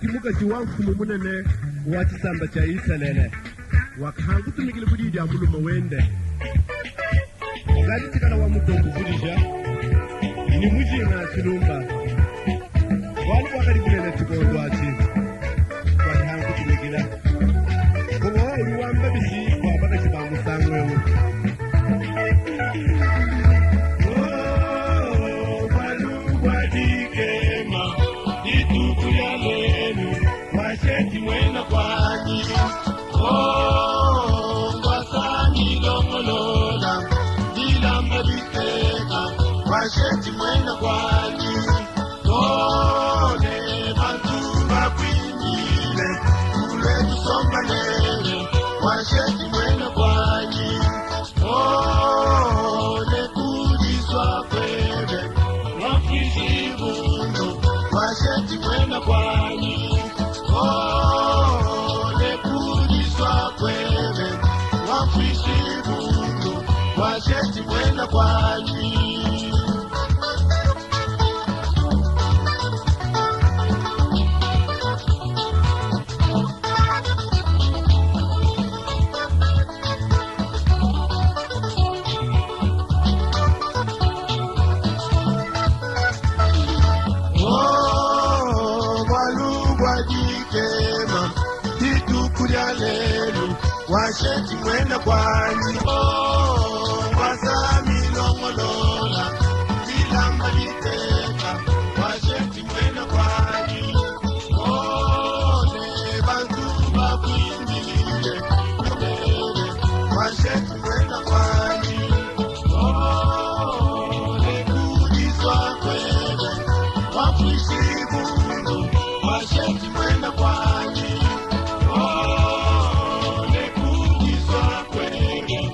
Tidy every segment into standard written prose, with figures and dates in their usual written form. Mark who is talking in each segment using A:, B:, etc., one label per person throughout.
A: kimuka chiwanku mumunene wachisamba cha Isalele wakahangu tumikile kudi ya mulu mawende gadi tikala wa mutongu kudisha ni muji na chilumba wali wakari kulele chikondo wachi wakahangu tumikila kwa uruwamba bisi kwa baka chibangu sangwewu
B: Washeti mwena kwani kwasani longolola dilamba biteka washeti mwena kwani tole bantu bakwinile kule tusomba lele washeti mwena kwani tole kudiswa kwele wakishi bundu washeti mwena kwani washeti mwena kwani walugwa jikema titukulia lelu washeti mwena kwani wasami longolola dilamba liteka washeti mwena kwani ole bantu bakwindile washeti mwena kwani ole kudiswa kwele wafishi bundu washeti mwena kwani ole kudiswa kwele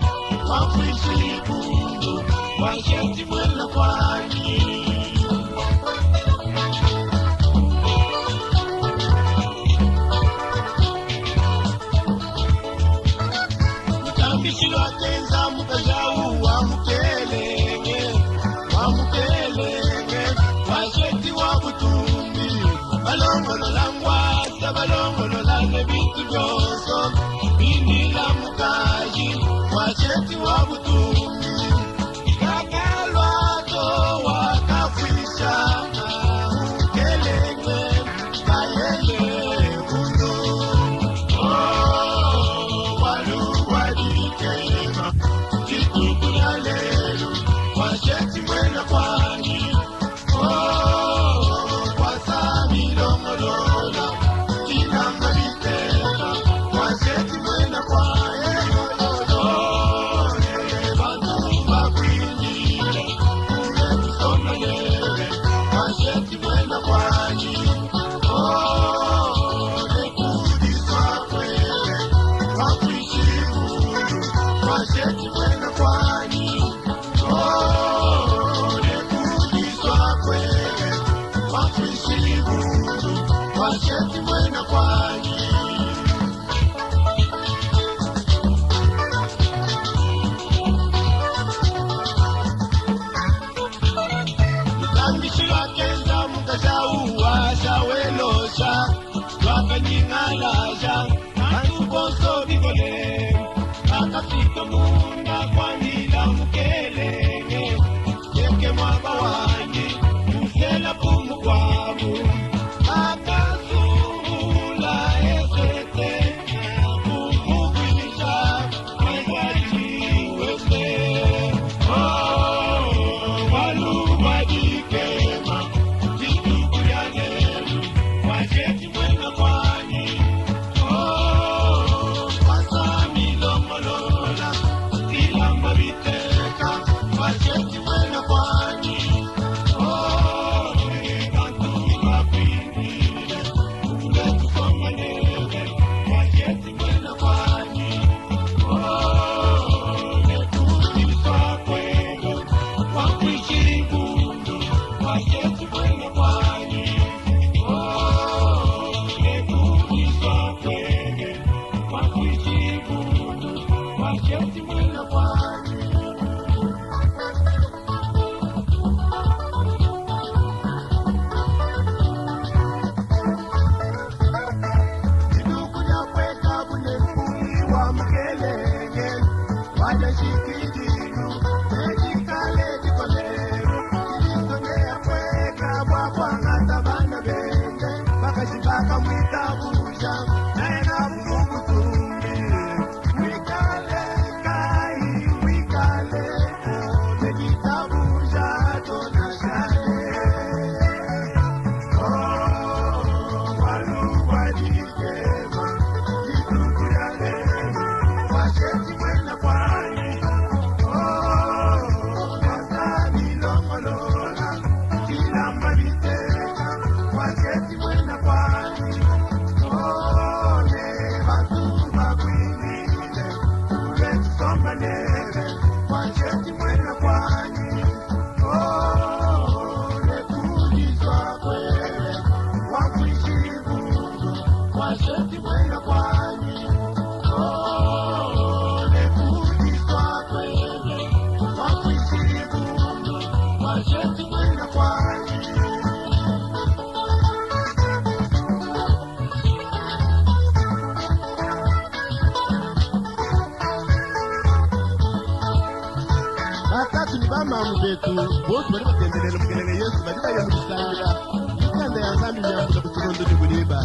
B: shikidinu nejikale dikolero ilisonea kweka bwakwangata bana bende bakashibaka mwitabusha naye nabukukutumbi wikale kai wikale nejitabusha tonashale
A: Mamu betu both bari bagenderera mugerere Yesu bari bayamusangira kandi yanzambi nyamuga kuturondo n'iburiba